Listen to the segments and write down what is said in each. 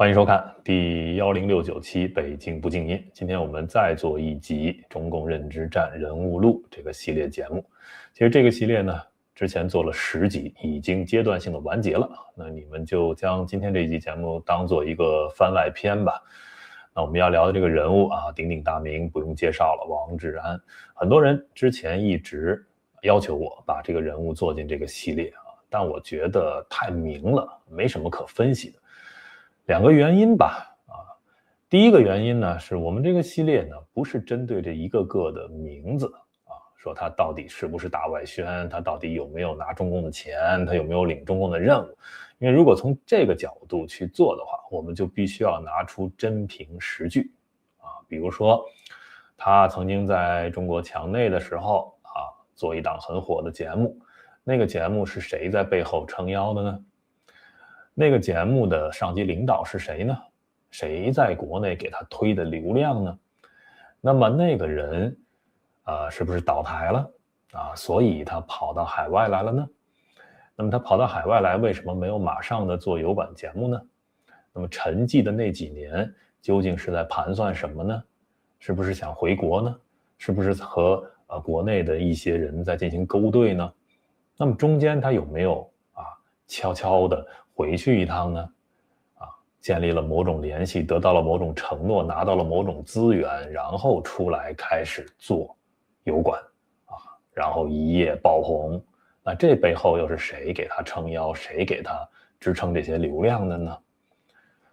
欢迎收看第1069期北京不静音。今天我们再做一集中共认知战人物录这个系列节目。其实这个系列呢，之前做了10集，已经阶段性的完结了。那你们就将今天这一集节目当做一个番外篇吧。那我们要聊的这个人物啊，鼎鼎大名，不用介绍了，王志安。很多人之前一直要求我把这个人物做进这个系列啊，但我觉得太明了，没什么可分析的。2个原因吧，第一个原因呢，是我们这个系列呢，不是针对这一个个的名字啊，说他到底是不是大外宣，他到底有没有拿中共的钱，他有没有领中共的任务。因为如果从这个角度去做的话，我们就必须要拿出真凭实据啊，比如说他曾经在中国墙内的时候啊，做一档很火的节目，那个节目是谁在背后撑腰的呢？那个节目的上级领导是谁呢？谁在国内给他推的流量呢？那么那个人是不是倒台了啊？所以他跑到海外来了呢？那么他跑到海外来，为什么没有马上的做油管节目呢？那么沉寂的那几年究竟是在盘算什么呢？是不是想回国呢？是不是和国内的一些人在进行勾兑呢？那么中间他有没有悄悄的回去一趟呢？建立了某种联系，得到了某种承诺，拿到了某种资源，然后出来开始做油管然后一夜爆红。那这背后又是谁给他撑腰，谁给他支撑这些流量的呢？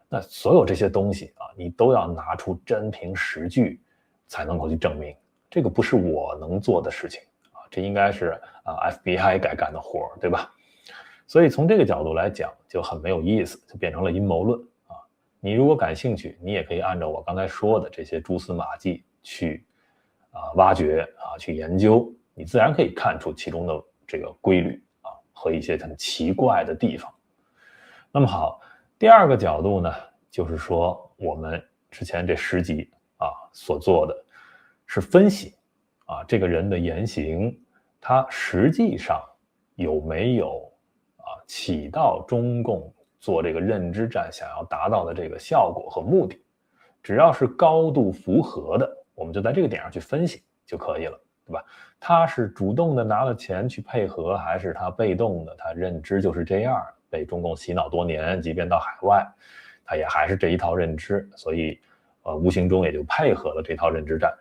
那所有这些东西你都要拿出真凭实据才能够去证明，这个不是我能做的事情这应该是FBI 该干的活，对吧？所以从这个角度来讲就很没有意思，就变成了阴谋论你如果感兴趣，你也可以按照我刚才说的这些蛛丝马迹去挖掘去研究，你自然可以看出其中的这个规律和一些很奇怪的地方。那么好，第二个角度呢，就是说我们之前这10集所做的是分析这个人的言行，他实际上有没有起到中共做这个认知战想要达到的这个效果和目的。只要是高度符合的，我们就在这个点上去分析就可以了，对吧？他是主动的拿了钱去配合，还是他被动的，他认知就是这样，被中共洗脑多年，即便到海外他也还是这一套认知，所以无形中也就配合了这套认知战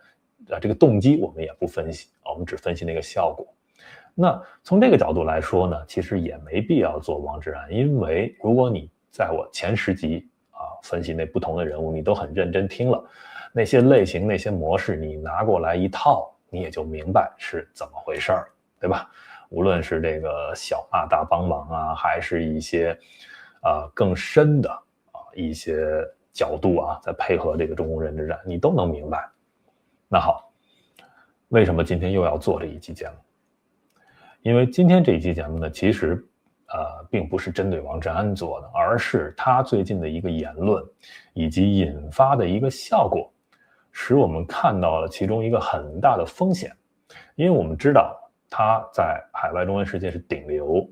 这个动机我们也不分析我们只分析那个效果。那从这个角度来说呢，其实也没必要做王志安，因为如果你在我前10集分析那不同的人物，你都很认真听了，那些类型那些模式你拿过来一套，你也就明白是怎么回事儿，对吧？无论是这个小骂大帮忙还是一些更深的一些角度在配合这个中共认知战，你都能明白。那好，为什么今天又要做这一期节目？因为今天这一期节目呢，其实并不是针对王志安做的，而是他最近的一个言论以及引发的一个效果，使我们看到了其中一个很大的风险。因为我们知道他在海外中文世界是顶流，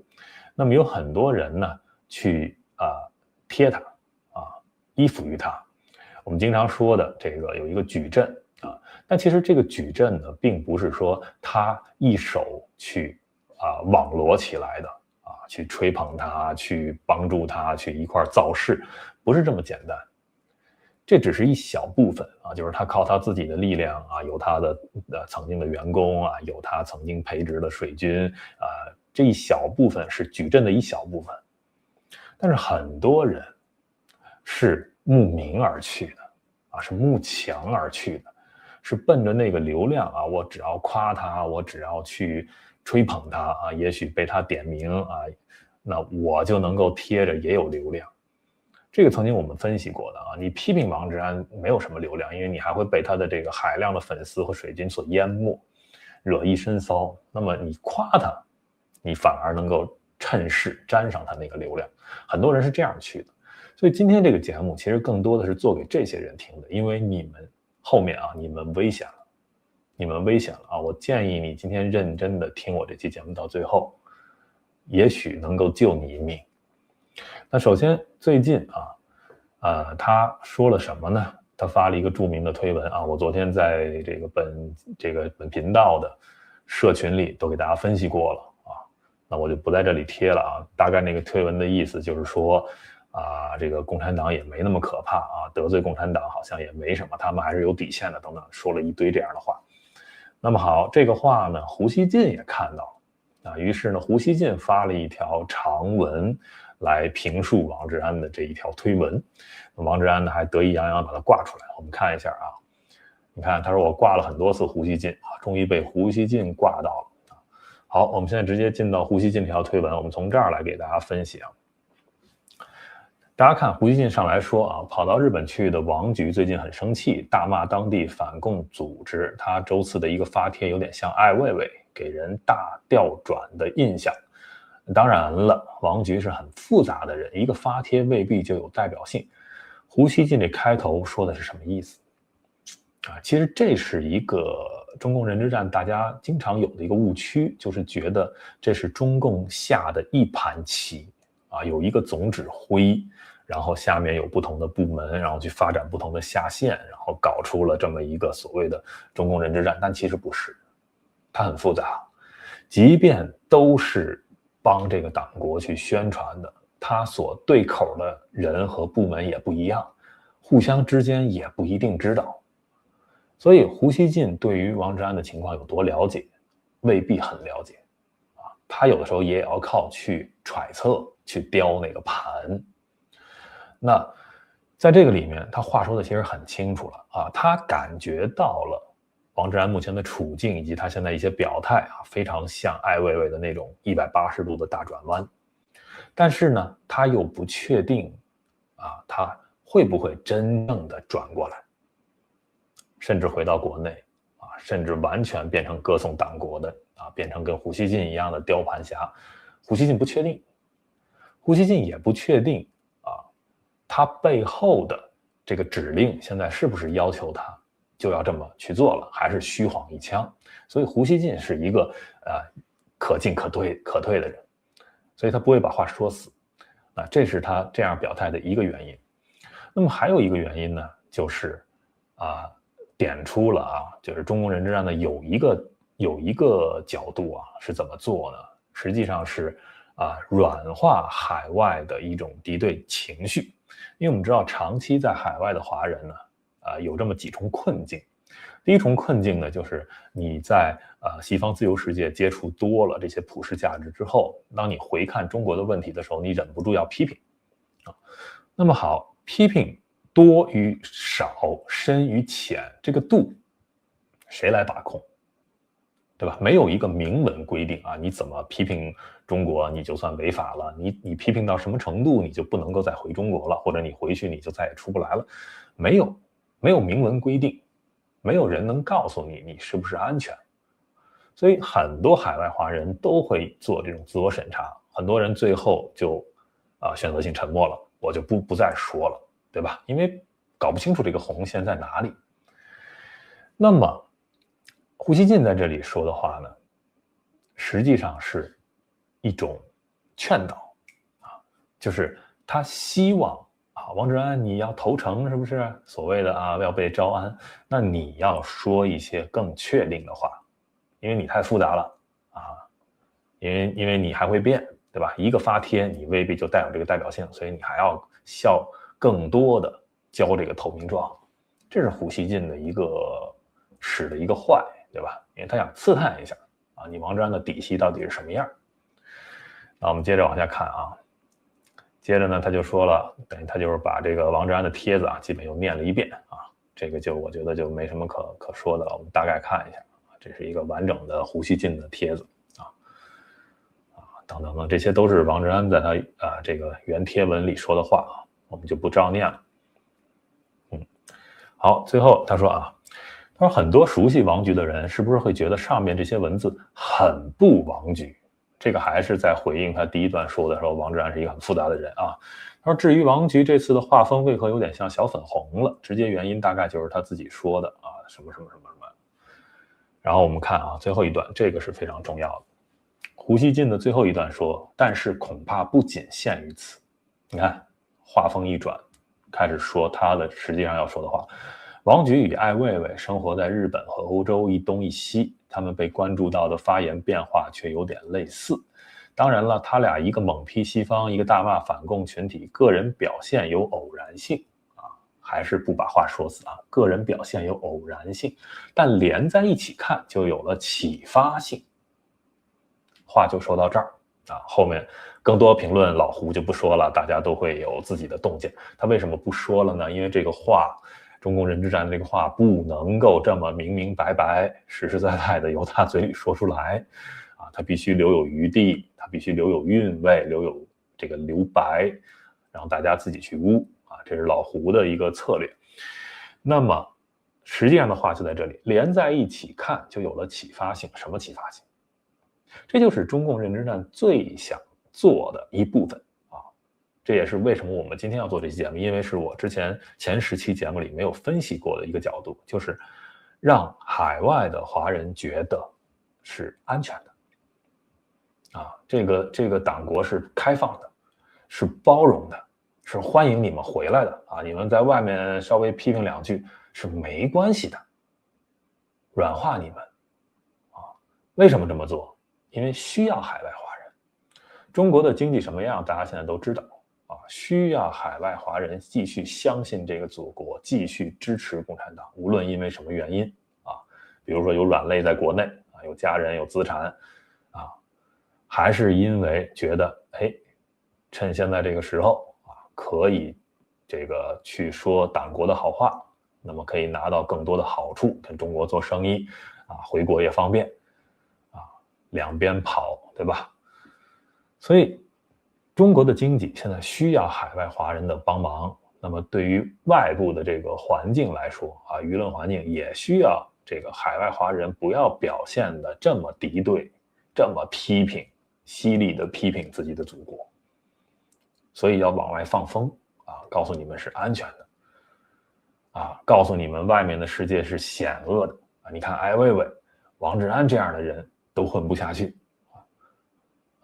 那么有很多人呢去贴他依附于他。我们经常说的这个有一个矩阵但其实这个矩阵呢，并不是说他一手去网罗起来的去吹捧他，去帮助他，去一块造势，不是这么简单。这只是一小部分就是他靠他自己的力量有他的曾经的员工有他曾经培植的水军这一小部分是矩阵的一小部分。但是很多人是慕名而去的是慕强而去的，是奔着那个流量我只要夸他，我只要去吹捧他也许被他点名那我就能够贴着也有流量。这个曾经我们分析过的你批评王志安没有什么流量，因为你还会被他的这个海量的粉丝和水军所淹没，惹一身骚。那么你夸他，你反而能够趁势沾上他那个流量，很多人是这样去的。所以今天这个节目其实更多的是做给这些人听的，因为你们后面你们危险了，你们危险了我建议你今天认真的听我这期节目到最后，也许能够救你一命。那首先最近他说了什么呢？他发了一个著名的推文啊，我昨天在本频道的社群里都给大家分析过了啊，那我就不在这里贴了啊。大概那个推文的意思就是说这个共产党也没那么可怕啊，得罪共产党好像也没什么，他们还是有底线的等等，说了一堆这样的话。那么好，这个话呢，胡锡进也看到了于是呢，胡锡进发了一条长文来评述王志安的这一条推文。王志安呢还得意洋洋把它挂出来，我们看一下啊。你看，他说我挂了很多次胡锡进终于被胡锡进挂到了好，我们现在直接进到胡锡进这条推文，我们从这儿来给大家分析大家看胡锡进上来说跑到日本去的王菊最近很生气，大骂当地反共组织。他周四的一个发帖有点像艾未未，给人大调转的印象。当然了，王菊是很复杂的人，一个发帖未必就有代表性。胡锡进这开头说的是什么意思其实这是一个中共认知战大家经常有的一个误区，就是觉得这是中共下的一盘棋有一个总指挥，然后下面有不同的部门，然后去发展不同的下线，然后搞出了这么一个所谓的中共认知战。但其实不是，它很复杂，即便都是帮这个党国去宣传的，它所对口的人和部门也不一样，互相之间也不一定知道。所以胡锡进对于王志安的情况有多了解，未必很了解他有的时候也要靠去揣测，去雕那个盘。那在这个里面，他话说的其实很清楚了他感觉到了王志安目前的处境以及他现在一些表态非常像艾未未的那种180度的大转弯。但是呢，他又不确定他会不会真正的转过来，甚至回到国内甚至完全变成歌颂党国的变成跟胡锡进一样的雕盘侠。胡锡进不确定，胡锡进也不确定他背后的这个指令现在是不是要求他就要这么去做了，还是虚晃一枪。所以胡锡进是一个可进可退的人，所以他不会把话说死这是他这样表态的一个原因。那么还有一个原因呢，就是点出了就是中共认知战的有一个角度是怎么做呢？实际上是软化海外的一种敌对情绪。因为我们知道长期在海外的华人呢有这么几重困境。第一重困境呢，就是你在西方自由世界接触多了这些普世价值之后，当你回看中国的问题的时候，你忍不住要批评那么好，批评多与少，深与浅，这个度谁来把控，对吧？没有一个明文规定你怎么批评中国你就算违法了，你批评到什么程度你就不能够再回中国了，或者你回去你就再也出不来了。没有明文规定，没有人能告诉你是不是安全。所以很多海外华人都会做这种自我审查，很多人最后就选择性沉默了，我就不再说了，对吧？因为搞不清楚这个红线在哪里。那么胡锡进在这里说的话呢，实际上是一种劝导就是他希望王志安你要投诚，是不是所谓的要被招安，那你要说一些更确定的话，因为你太复杂了因为你还会变，对吧？一个发帖你未必就带有这个代表性，所以你还要更多的交这个投名状。这是胡锡进的一个使的一个坏，对吧？因为他想刺探一下你王志安的底细到底是什么样。那我们接着往下看接着呢他就说了，等于他就是把这个王志安的帖子基本又念了一遍这个我觉得就没什么可说的了。我们大概看一下这是一个完整的胡锡进的帖子等等等，这些都是王志安在他这个原帖文里说的话我们就不照念了。好，最后他说他说很多熟悉王局的人是不是会觉得上面这些文字很不王局？这个还是在回应他第一段说的时候，王志安是一个很复杂的人他说至于王局这次的画风为何有点像小粉红了，直接原因大概就是他自己说的什么什么什么什么。然后我们看最后一段，这个是非常重要的。胡锡进的最后一段说，但是恐怕不仅限于此。你看话锋一转，开始说他的实际上要说的话。王菊与艾未未生活在日本和欧洲一东一西，他们被关注到的发言变化却有点类似。当然了，他俩一个猛批西方，一个大骂反共群体，个人表现有偶然性啊，还是不把话说死啊，个人表现有偶然性，但连在一起看就有了启发性。话就说到这儿啊，后面更多评论老胡就不说了，大家都会有自己的洞见。他为什么不说了呢？因为这个话，中共认知战这个话不能够这么明明白白、实实在在的由他嘴里说出来啊，他必须留有余地，他必须留有韵味，留有这个留白，让大家自己去悟啊，这是老胡的一个策略。那么实际上的话就在这里，连在一起看就有了启发性。什么启发性？这就是中共认知战最想做的一部分啊！这也是为什么我们今天要做这期节目，因为是我之前前10期节目里没有分析过的一个角度，就是让海外的华人觉得是安全的啊，这个党国是开放的，是包容的，是欢迎你们回来的啊！你们在外面稍微批评2句是没关系的，软化你们啊！为什么这么做？因为需要海外华人，中国的经济什么样，大家现在都知道啊，需要海外华人继续相信这个祖国，继续支持共产党，无论因为什么原因啊，比如说有软肋在国内啊，有家人有资产啊，还是因为觉得趁现在这个时候啊，可以这个去说党国的好话，那么可以拿到更多的好处，跟中国做生意啊，回国也方便。两边跑，对吧？所以中国的经济现在需要海外华人的帮忙，那么对于外部的这个环境来说啊，舆论环境也需要这个海外华人不要表现的这么敌对，这么批评，犀利的批评自己的祖国，所以要往外放风啊，告诉你们是安全的啊，告诉你们外面的世界是险恶的啊！你看艾未未、王志安这样的人都混不下去啊！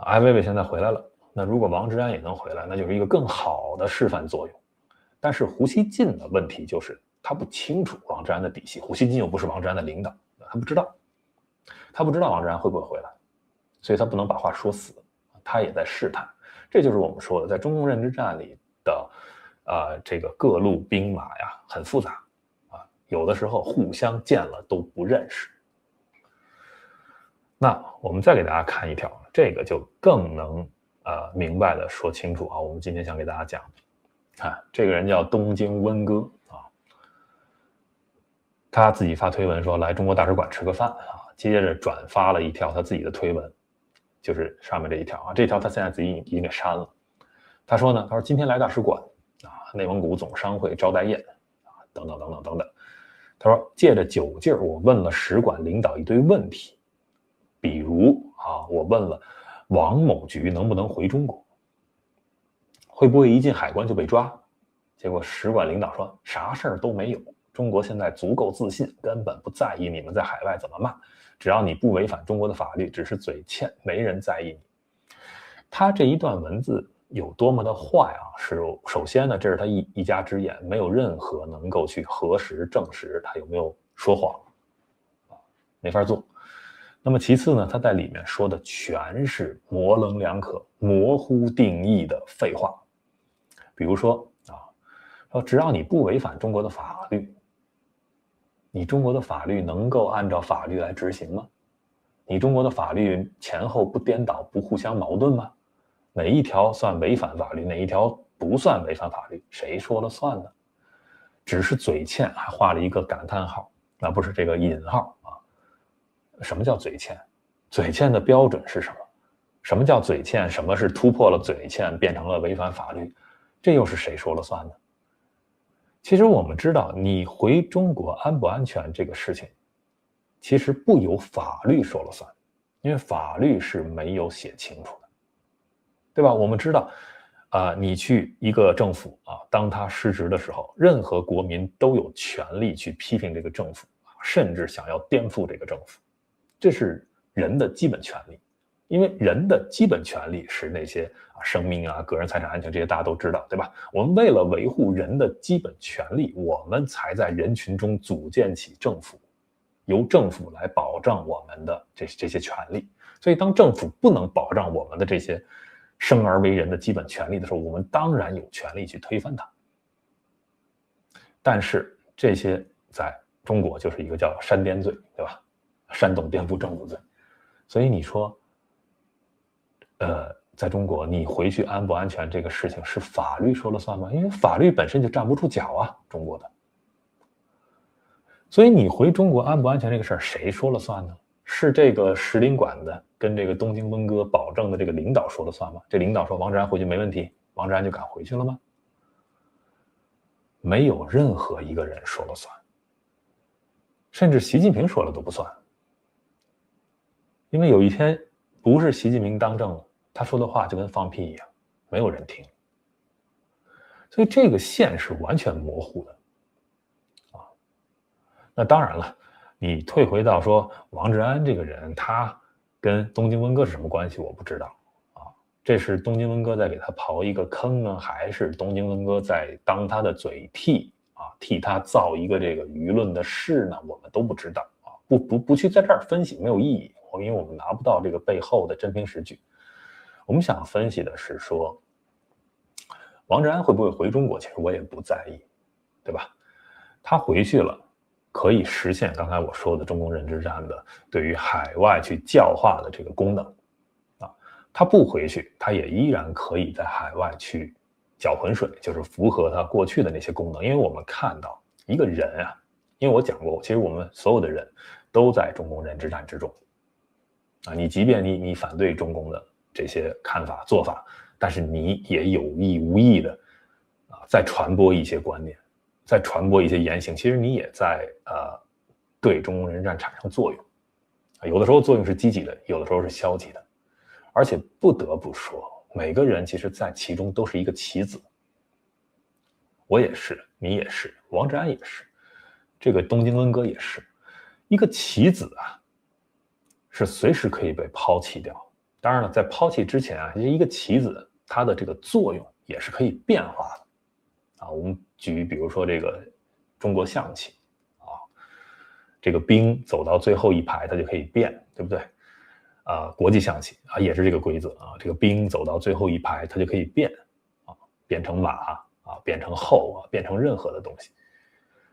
艾未未现在回来了，那如果王志安也能回来，那就是一个更好的示范作用。但是胡锡进的问题就是他不清楚王志安的底细，胡锡进又不是王志安的领导，他不知道王志安会不会回来，所以他不能把话说死，他也在试探。这就是我们说的，在中共认知战里的这个各路兵马呀，很复杂啊，有的时候互相见了都不认识。那我们再给大家看一条，这个就更能明白的说清楚啊。我们今天想给大家讲，这个人叫东京温哥啊，他自己发推文说来中国大使馆吃个饭啊，接着转发了一条他自己的推文，就是上面这一条啊，这条他现在自己已经给删了。他说呢，他说今天来大使馆啊，内蒙古总商会招待宴啊，等等等等等等。他说借着酒劲儿，我问了使馆领导一堆问题。比如啊，我问了王某局能不能回中国，会不会一进海关就被抓？结果使馆领导说啥事儿都没有，中国现在足够自信，根本不在意你们在海外怎么骂，只要你不违反中国的法律，只是嘴欠，没人在意你。他这一段文字有多么的坏啊！首先呢，这是他一家之言，没有任何能够去核实证实他有没有说谎啊，没法做。那么其次呢，他在里面说的全是模棱两可、模糊定义的废话。比如说说只要你不违反中国的法律，你中国的法律能够按照法律来执行吗？你中国的法律前后不颠倒、不互相矛盾吗？哪一条算违反法律，哪一条不算违反法律？谁说了算呢？只是嘴欠，还画了一个感叹号，那不是这个引号啊。什么叫嘴欠？嘴欠的标准是什么？什么叫嘴欠？什么是突破了嘴欠变成了违反法律？这又是谁说了算呢？其实我们知道，你回中国安不安全这个事情，其实不由法律说了算，因为法律是没有写清楚的，对吧？我们知道你去一个政府当他失职的时候，任何国民都有权利去批评这个政府，甚至想要颠覆这个政府，这是人的基本权利，因为人的基本权利是那些生命啊、个人财产安全这些大家都知道，对吧？我们为了维护人的基本权利，我们才在人群中组建起政府，由政府来保障我们的这些权利。所以当政府不能保障我们的这些生而为人的基本权利的时候，我们当然有权利去推翻它。但是这些在中国就是一个叫煽颠罪，对吧？煽动颠覆政府罪。所以你说在中国你回去安不安全这个事情是法律说了算吗？因为法律本身就站不住脚啊，中国的。所以你回中国安不安全这个事儿谁说了算呢？是这个使领馆的跟这个东京温哥保证的这个领导说了算吗？这领导说王志安回去没问题，王志安就敢回去了吗？没有任何一个人说了算，甚至习近平说了都不算。因为有一天不是习近平当政了，他说的话就跟放屁一样，没有人听。所以这个线是完全模糊的啊。那当然了，你退回到说王志安这个人他跟东京温哥是什么关系我不知道啊。这是东京温哥在给他刨一个坑呢，还是东京温哥在当他的嘴替啊，替他造一个这个舆论的势呢？我们都不知道啊，不去在这儿分析没有意义，因为我们拿不到这个背后的真凭实据。我们想分析的是说，王志安会不会回中国？其实我也不在意，对吧？他回去了，可以实现刚才我说的中共认知战的对于海外去教化的这个功能啊。他不回去，他也依然可以在海外去搅浑水，就是符合他过去的那些功能。因为我们看到一个人啊，因为我讲过，其实我们所有的人都在中共认知战之中啊。你即便你反对中共的这些看法做法，但是你也有意无意的在传播一些观念，在传播一些言行，其实你也在对中共认知战产生作用。有的时候作用是积极的，有的时候是消极的。而且不得不说，每个人其实在其中都是一个棋子。我也是，你也是，王志安也是，这个东京温哥也是。一个棋子啊，是随时可以被抛弃掉。当然了，在抛弃之前啊，一个棋子它的这个作用也是可以变化的啊。我们比如说这个中国象棋啊，这个兵走到最后一排，它就可以变，对不对？国际象棋啊也是这个规则啊，这个兵走到最后一排，它就可以变啊，变成马啊，变成后啊，变成任何的东西。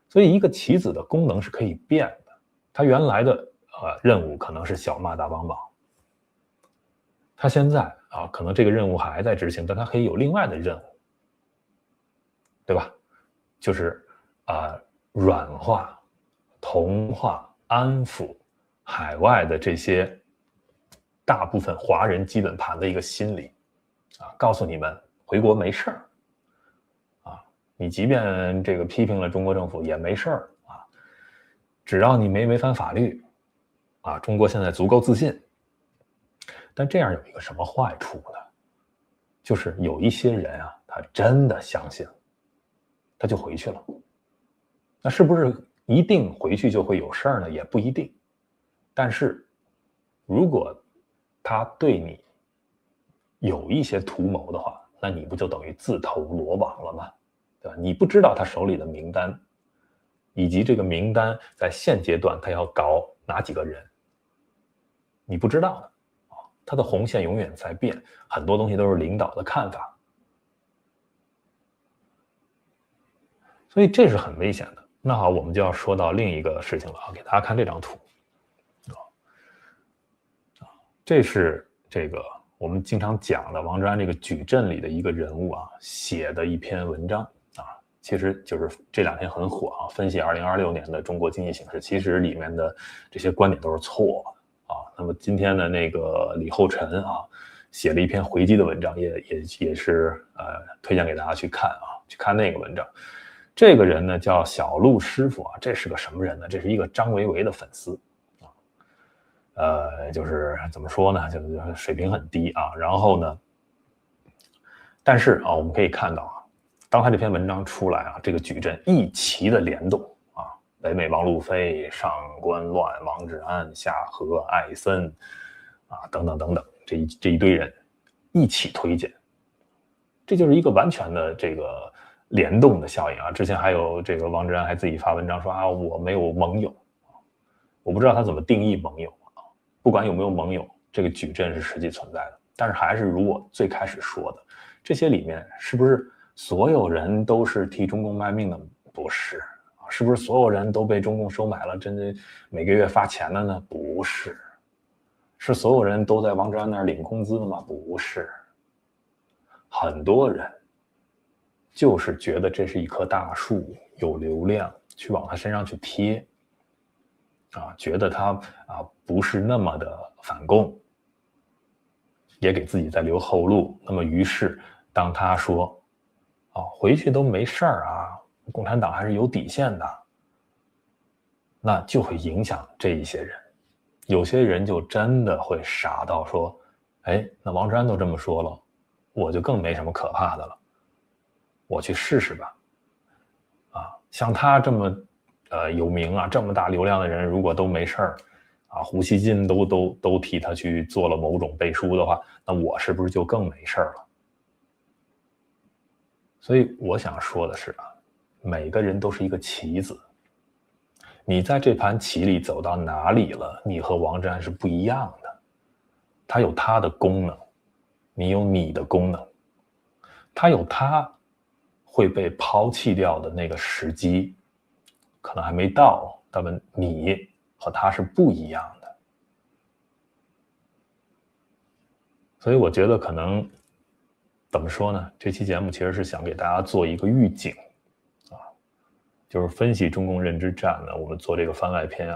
所以一个棋子的功能是可以变的，它原来的任务可能是小骂大帮忙。他现在可能这个任务还在执行，但他可以有另外的任务，对吧？就是软化、同化、安抚海外的这些大部分华人基本盘的一个心理告诉你们回国没事儿你即便这个批评了中国政府也没事儿只要你没违反法律中国现在足够自信。但这样有一个什么坏处呢？就是有一些人他真的相信，他就回去了。那是不是一定回去就会有事儿呢？也不一定。但是如果他对你有一些图谋的话，那你不就等于自投罗网了吗？对吧？你不知道他手里的名单，以及这个名单在现阶段他要搞哪几个人，你不知道的。他的红线永远在变，很多东西都是领导的看法，所以这是很危险的。那好，我们就要说到另一个事情了给大家看这张图这是这个我们经常讲的王志安这个矩阵里的一个人物写的一篇文章其实就是这两天很火分析2026年的中国经济形势，其实里面的这些观点都是错的那么今天的那个李厚辰写了一篇回击的文章，也是推荐给大家去看去看那个文章。这个人呢叫小陆师傅这是个什么人呢？这是一个张维为的粉丝就是怎么说呢，就是水平很低然后呢，但是我们可以看到当他这篇文章出来这个矩阵一齐的联动北美王路飞、上官乱、王志安、夏河、艾森等等等等，这一堆人一起推荐，这就是一个完全的这个联动的效应啊。之前还有这个王志安还自己发文章说啊，我没有盟友，我不知道他怎么定义盟友啊。不管有没有盟友，这个矩阵是实际存在的。但是还是如我最开始说的，这些里面是不是所有人都是替中共卖命的？不是。是不是所有人都被中共收买了，真的每个月发钱了呢？不是。是所有人都在王志安那儿领工资了吗？不是。很多人就是觉得这是一棵大树，有流量，去往他身上去贴啊，觉得他不是那么的反共，也给自己在留后路。那么于是当他说回去都没事儿啊，共产党还是有底线的，那就会影响这一些人。有些人就真的会傻到说，那王志安都这么说了，我就更没什么可怕的了，我去试试吧。像他这么有名啊，这么大流量的人，如果都没事儿胡锡进都替他去做了某种背书的话，那我是不是就更没事儿了？所以我想说的是每个人都是一个棋子，你在这盘棋里走到哪里了，你和王志安是不一样的。他有他的功能，你有你的功能。他有他会被抛弃掉的那个时机，可能还没到，但你和他是不一样的。所以我觉得可能怎么说呢，这期节目其实是想给大家做一个预警就是分析中共认知战呢，我们做这个番外篇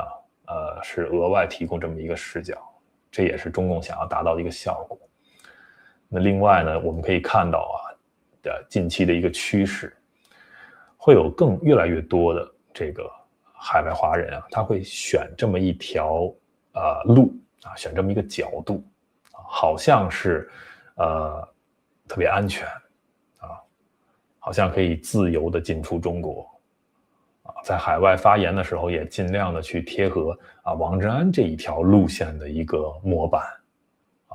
是额外提供这么一个视角，这也是中共想要达到的一个效果。那另外呢，我们可以看到近期的一个趋势，会有越来越多的这个海外华人他会选这么一条路选这么一个角度好像是特别安全好像可以自由的进出中国在海外发言的时候也尽量的去贴合王志安这一条路线的一个模板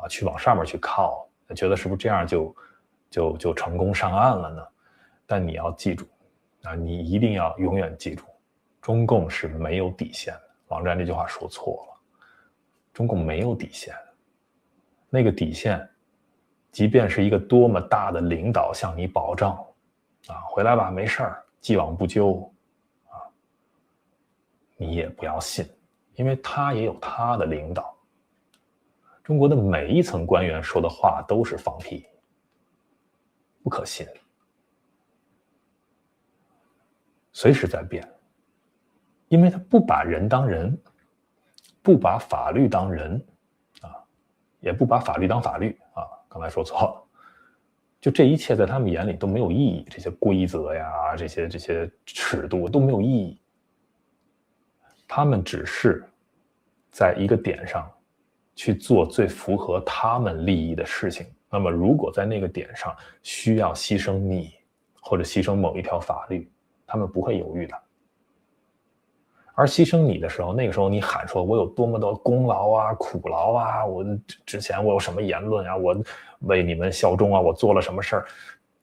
去往上面去靠，觉得是不是这样就成功上岸了呢？但你要记住你一定要永远记住，中共是没有底线的。王志安这句话说错了，中共没有底线，那个底线即便是一个多么大的领导向你保证回来吧，没事儿，既往不咎你也不要信，因为他也有他的领导。中国的每一层官员说的话都是放屁，不可信，随时在变，因为他不把人当人，不把法律当人也不把法律当法律刚才说错了。就这一切在他们眼里都没有意义，这些规则呀，这些尺度都没有意义。他们只是在一个点上去做最符合他们利益的事情。那么如果在那个点上需要牺牲你，或者牺牲某一条法律，他们不会犹豫的。而牺牲你的时候，那个时候你喊说我有多么多功劳苦劳我之前我有什么言论我为你们效忠我做了什么事儿，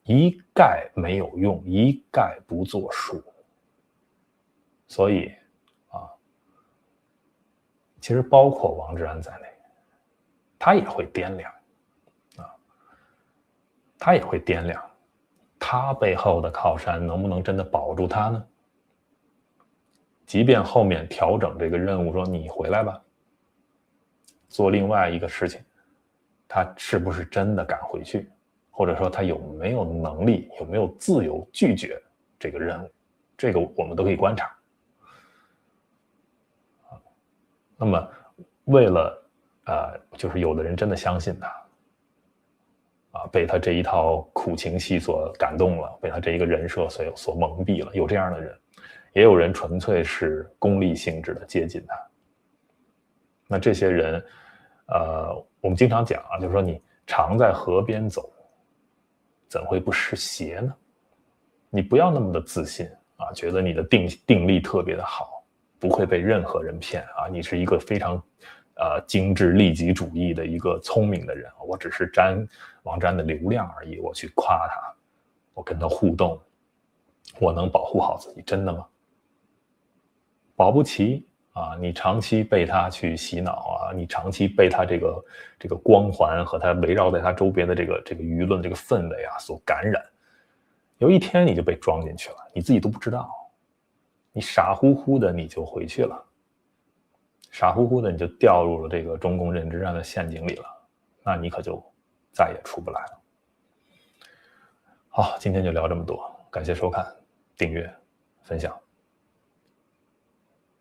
一概没有用，一概不作数。所以其实包括王志安在内，他也会掂量他也会掂量他背后的靠山能不能真的保住他呢？即便后面调整这个任务，说你回来吧，做另外一个事情，他是不是真的敢回去？或者说他有没有能力，有没有自由拒绝这个任务？这个我们都可以观察。那么为了就是有的人真的相信他被他这一套苦情戏所感动了，被他这一个人设所蒙蔽了，有这样的人。也有人纯粹是功利性质的接近他。那这些人我们经常讲就是说你常在河边走，怎会不湿鞋呢？你不要那么的自信觉得你的定力特别的好，不会被任何人骗你是一个非常精致利己主义的一个聪明的人，我只是王詹的流量而已，我去夸他，我跟他互动，我能保护好自己，真的吗？保不齐啊，你长期被他去洗脑啊，你长期被他这个光环和他围绕在他周边的这个舆论这个氛围啊所感染，有一天你就被装进去了，你自己都不知道，你傻乎乎的你就回去了，傻乎乎的你就掉入了这个中共认知战的陷阱里了，那你可就再也出不来了。好，今天就聊这么多，感谢收看、订阅、分享。